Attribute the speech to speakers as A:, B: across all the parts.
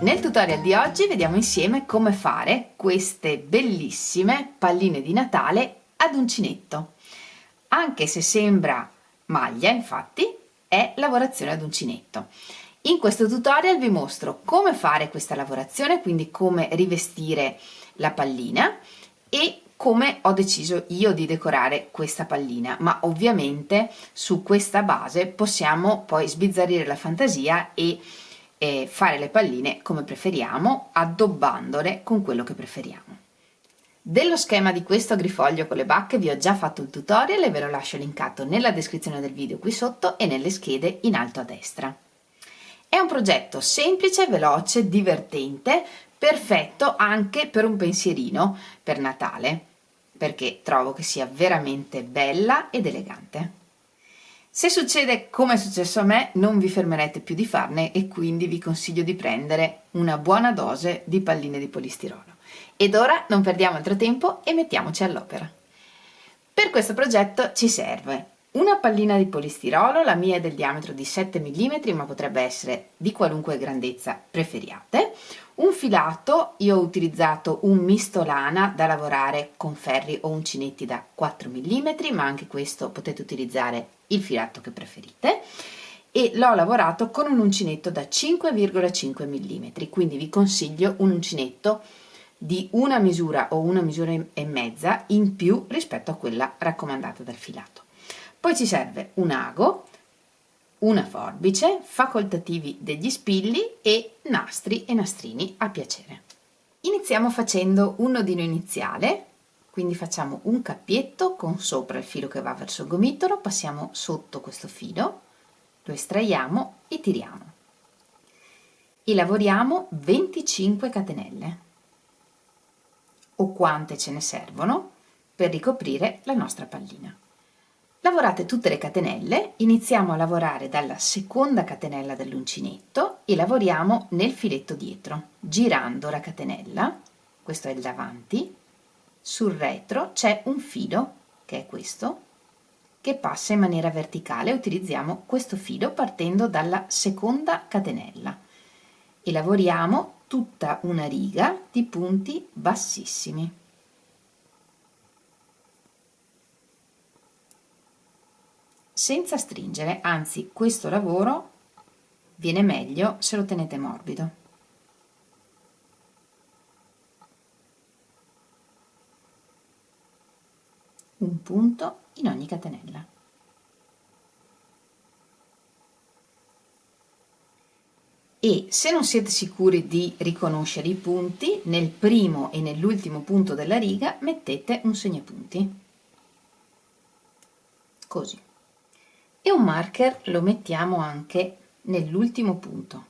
A: nel tutorial di oggi vediamo insieme come fare queste bellissime palline di Natale ad uncinetto. Anche se sembra maglia, infatti, è lavorazione ad uncinetto. In questo tutorial vi mostro come fare questa lavorazione, quindi come rivestire la pallina e come ho deciso io di decorare questa pallina, ma ovviamente su questa base possiamo poi sbizzarrire la fantasia e fare le palline come preferiamo, addobbandole con quello che preferiamo. Dello schema di questo agrifoglio con le bacche vi ho già fatto il tutorial e ve lo lascio linkato nella descrizione del video qui sotto e nelle schede in alto a destra. È un progetto semplice, veloce, divertente, perfetto anche per un pensierino per Natale, perché trovo che sia veramente bella ed elegante. Se succede come è successo a me, non vi fermerete più di farne e quindi vi consiglio di prendere una buona dose di palline di polistirolo. Ed ora non perdiamo altro tempo e mettiamoci all'opera. Per questo progetto ci serve una pallina di polistirolo, la mia è del diametro di 7 mm, ma potrebbe essere di qualunque grandezza preferiate, un filato, io ho utilizzato un misto lana da lavorare con ferri o uncinetti da 4 mm, ma anche questo potete utilizzare il filato che preferite, e l'ho lavorato con un uncinetto da 5,5 mm, quindi vi consiglio un uncinetto di una misura o una misura e mezza in più rispetto a quella raccomandata dal filato. Poi ci serve un ago, una forbice, facoltativi degli spilli e nastri e nastrini a piacere. Iniziamo facendo un nodino iniziale, quindi facciamo un cappietto con sopra il filo che va verso il gomitolo, passiamo sotto questo filo, lo estraiamo e tiriamo e lavoriamo 25 catenelle o quante ce ne servono per ricoprire la nostra pallina. Lavorate tutte le catenelle, iniziamo a lavorare dalla seconda catenella dell'uncinetto e lavoriamo nel filetto dietro, girando la catenella, questo è il davanti, sul retro c'è un filo, che è questo, che passa in maniera verticale, utilizziamo questo filo partendo dalla seconda catenella e lavoriamo tutta una riga di punti bassissimi. Senza stringere, anzi questo lavoro viene meglio se lo tenete morbido. Un punto in ogni catenella. E se non siete sicuri di riconoscere i punti, nel primo e nell'ultimo punto della riga mettete un segnapunti. Così. E un marker lo mettiamo anche nell'ultimo punto.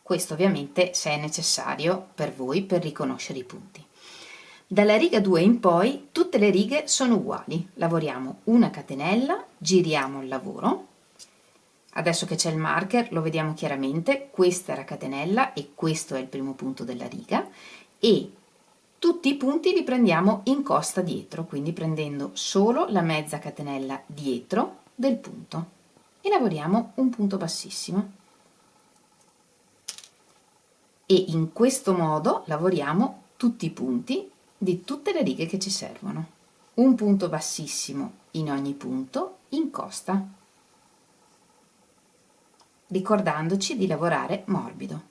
A: Questo ovviamente se è necessario per voi per riconoscere i punti. Dalla riga 2 in poi tutte le righe sono uguali, lavoriamo una catenella, giriamo il lavoro. Adesso che c'è il marker lo vediamo chiaramente, questa è la catenella e questo è il primo punto della riga e tutti i punti li prendiamo in costa dietro, quindi prendendo solo la mezza catenella dietro del punto e lavoriamo un punto bassissimo e in questo modo lavoriamo tutti i punti di tutte le righe che ci servono, un punto bassissimo in ogni punto in costa, ricordandoci di lavorare morbido.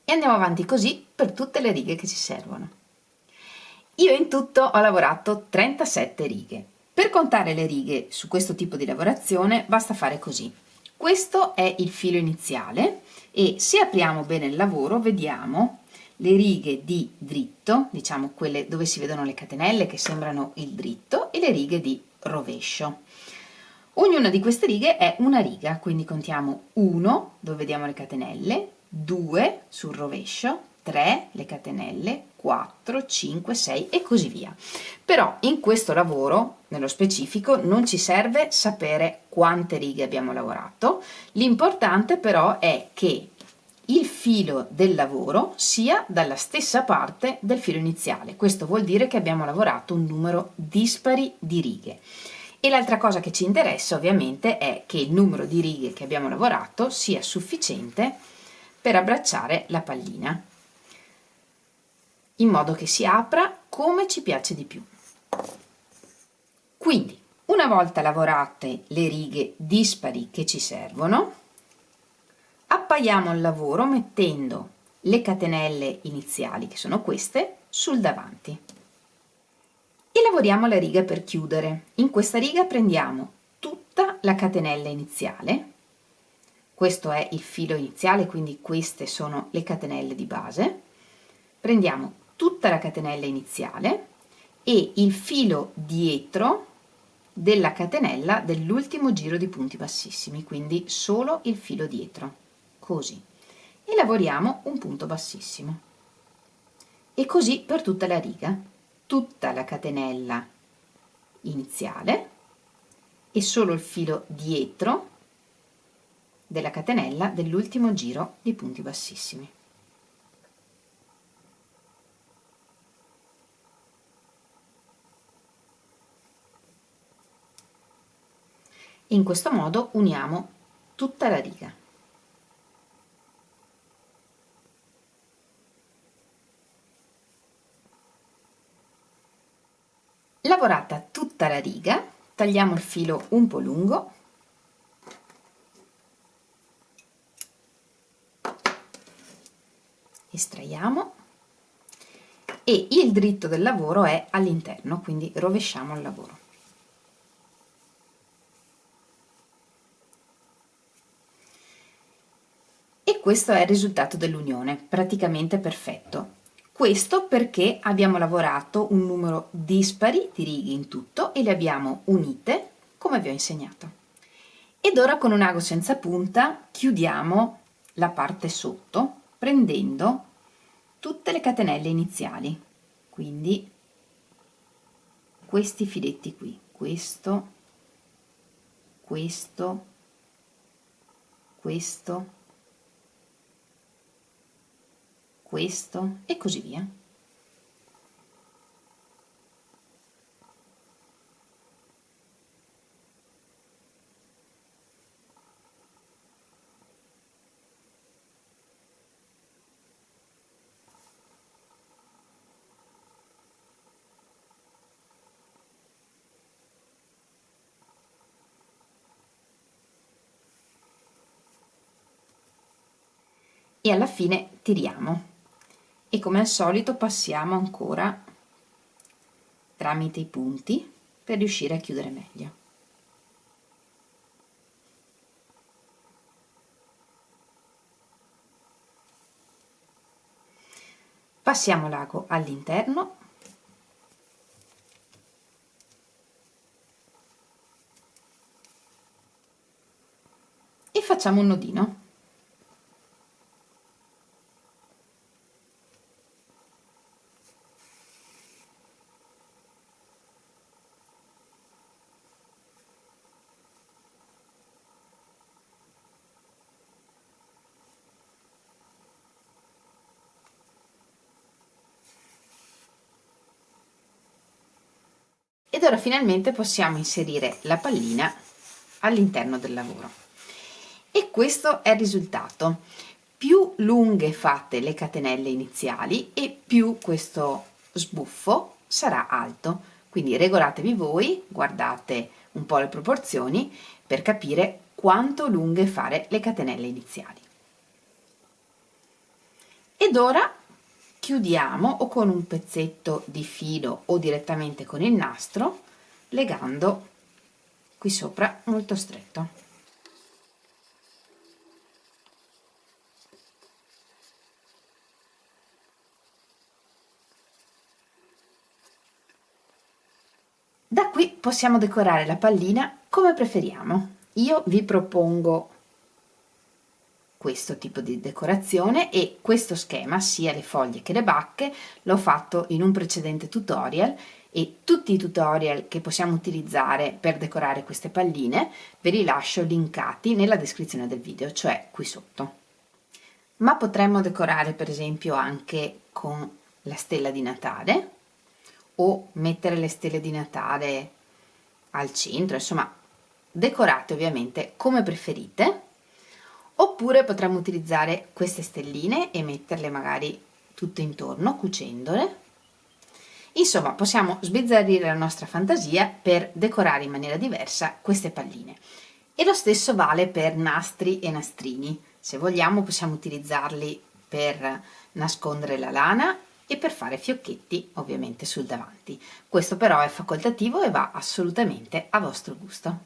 A: E andiamo avanti così per tutte le righe che ci servono. Io in tutto ho lavorato 37 righe. Per contare le righe su questo tipo di lavorazione basta fare così. Questo è il filo iniziale e se apriamo bene il lavoro vediamo le righe di dritto, diciamo quelle dove si vedono le catenelle che sembrano il dritto, e le righe di rovescio. Ognuna di queste righe è una riga, quindi contiamo 1 dove vediamo le catenelle, 2 sul rovescio, 3 le catenelle, 4, 5, 6 e così via. Però in questo lavoro, nello specifico, non ci serve sapere quante righe abbiamo lavorato, l'importante però è che il filo del lavoro sia dalla stessa parte del filo iniziale. Questo vuol dire che abbiamo lavorato un numero dispari di righe E l'altra cosa che ci interessa ovviamente è che il numero di righe che abbiamo lavorato sia sufficiente per abbracciare la pallina, in modo che si apra come ci piace di più. Quindi, una volta lavorate le righe dispari che ci servono, appaiamo il lavoro mettendo le catenelle iniziali, che sono queste, sul davanti. E lavoriamo la riga per chiudere. In questa riga prendiamo tutta la catenella iniziale, questo è il filo iniziale, quindi queste sono le catenelle di base, prendiamo tutta la catenella iniziale e il filo dietro della catenella dell'ultimo giro di punti bassissimi, quindi solo il filo dietro, così, e lavoriamo un punto bassissimo. E così per tutta la riga, tutta la catenella iniziale e solo il filo dietro della catenella dell'ultimo giro di punti bassissimi. E in questo modo uniamo tutta la riga. Lavorata tutta la riga, tagliamo il filo un po' lungo, estraiamo e il dritto del lavoro è all'interno, quindi rovesciamo il lavoro. E questo è il risultato dell'unione, praticamente perfetto. Questo perché abbiamo lavorato un numero dispari di righe in tutto e le abbiamo unite come vi ho insegnato. Ed ora con un ago senza punta chiudiamo la parte sotto prendendo tutte le catenelle iniziali, quindi questi filetti qui, questo, questo, questo, questo e così via. E alla fine tiriamo e come al solito passiamo ancora tramite i punti per riuscire a chiudere meglio. Passiamo l'ago all'interno e facciamo un nodino. Ed ora finalmente possiamo inserire la pallina all'interno del lavoro. E questo è il risultato. Più lunghe fate le catenelle iniziali e più questo sbuffo sarà alto. Quindi regolatevi voi, guardate un po' le proporzioni per capire quanto lunghe fare le catenelle iniziali. Ed ora chiudiamo o con un pezzetto di filo o direttamente con il nastro, legando qui sopra molto stretto. Da qui possiamo decorare la pallina come preferiamo. Io vi propongo questo tipo di decorazione e questo schema, sia le foglie che le bacche, l'ho fatto in un precedente tutorial e tutti i tutorial che possiamo utilizzare per decorare queste palline ve li lascio linkati nella descrizione del video, cioè qui sotto. Ma potremmo decorare per esempio anche con la stella di Natale o mettere le stelle di Natale al centro, insomma decorate ovviamente come preferite, oppure potremmo utilizzare queste stelline e metterle magari tutte intorno cucendole. Insomma, possiamo sbizzarrire la nostra fantasia per decorare in maniera diversa queste palline. E lo stesso vale per nastri e nastrini. Se vogliamo possiamo utilizzarli per nascondere la lana e per fare fiocchetti ovviamente sul davanti. Questo però è facoltativo e va assolutamente a vostro gusto.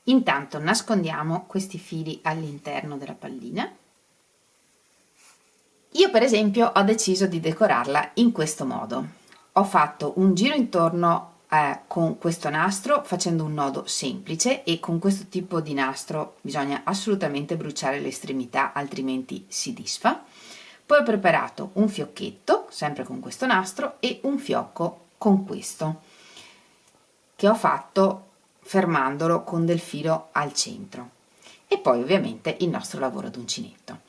A: Intanto nascondiamo questi fili all'interno della pallina. Io per esempio ho deciso di decorarla in questo modo. Ho fatto un giro intorno con questo nastro facendo un nodo semplice, e con questo tipo di nastro bisogna assolutamente bruciare le estremità, altrimenti si disfa. Poi ho preparato un fiocchetto sempre con questo nastro e un fiocco con questo, che ho fatto fermandolo con del filo al centro, e poi ovviamente il nostro lavoro ad uncinetto.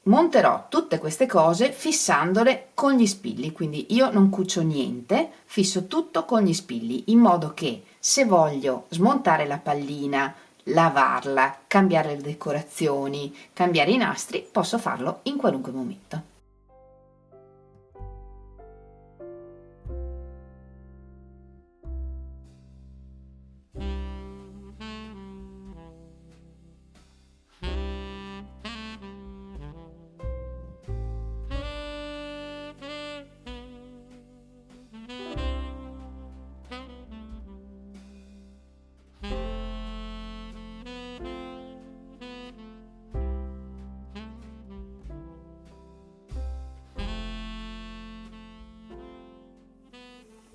A: Monterò tutte queste cose fissandole con gli spilli, quindi io non cucio niente, fisso tutto con gli spilli, in modo che se voglio smontare la pallina, lavarla, cambiare le decorazioni, cambiare i nastri, posso farlo in qualunque momento.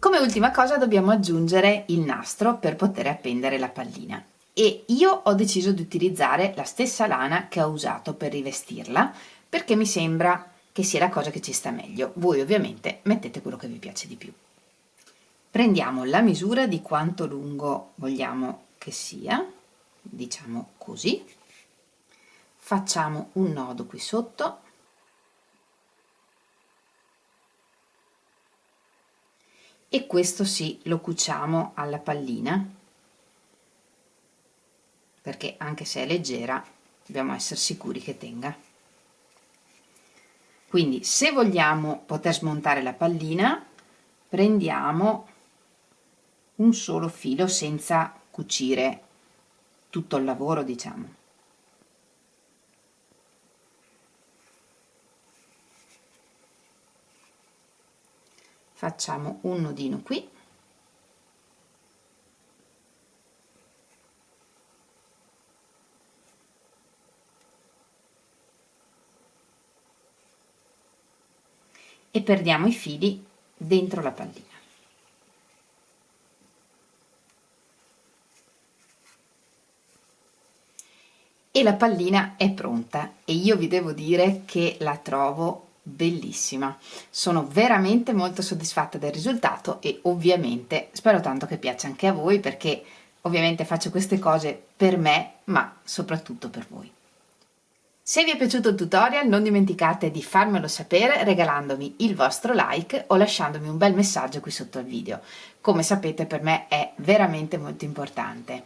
A: Come ultima cosa dobbiamo aggiungere il nastro per poter appendere la pallina, e io ho deciso di utilizzare la stessa lana che ho usato per rivestirla, perché mi sembra che sia la cosa che ci sta meglio. Voi ovviamente mettete quello che vi piace di più. Prendiamo la misura di quanto lungo vogliamo che sia, diciamo così, facciamo un nodo qui sotto e questo sì, lo cuciamo alla pallina, perché anche se è leggera dobbiamo essere sicuri che tenga. Quindi se vogliamo poter smontare la pallina, prendiamo un solo filo senza cucire tutto il lavoro, diciamo. Facciamo un nodino qui e perdiamo i fili dentro la pallina. E la pallina è pronta, e io vi devo dire che la trovo bellissima. Sono veramente molto soddisfatta del risultato e ovviamente spero tanto che piaccia anche a voi, perché ovviamente faccio queste cose per me, ma soprattutto per voi. Se vi è piaciuto il tutorial non dimenticate di farmelo sapere regalandomi il vostro like o lasciandomi un bel messaggio qui sotto al video. Come sapete, per me è veramente molto importante.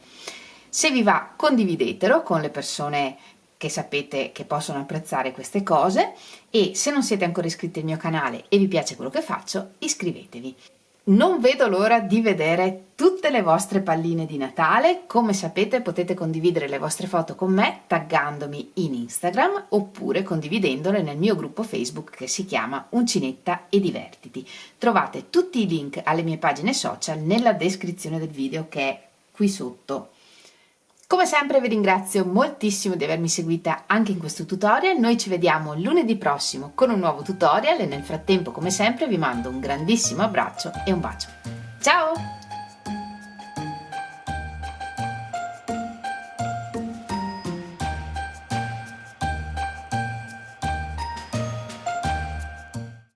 A: Se vi va, condividetelo con le persone che sapete che possono apprezzare queste cose, e se non siete ancora iscritti al mio canale e vi piace quello che faccio, iscrivetevi. Non vedo l'ora di vedere tutte le vostre palline di Natale. Come sapete potete condividere le vostre foto con me taggandomi in Instagram oppure condividendole nel mio gruppo Facebook che si chiama Uncinetta e Divertiti. Trovate tutti i link alle mie pagine social nella descrizione del video che è qui sotto. Come sempre vi ringrazio moltissimo di avermi seguita anche in questo tutorial. Noi ci vediamo lunedì prossimo con un nuovo tutorial e nel frattempo, come sempre, vi mando un grandissimo abbraccio e un bacio. Ciao!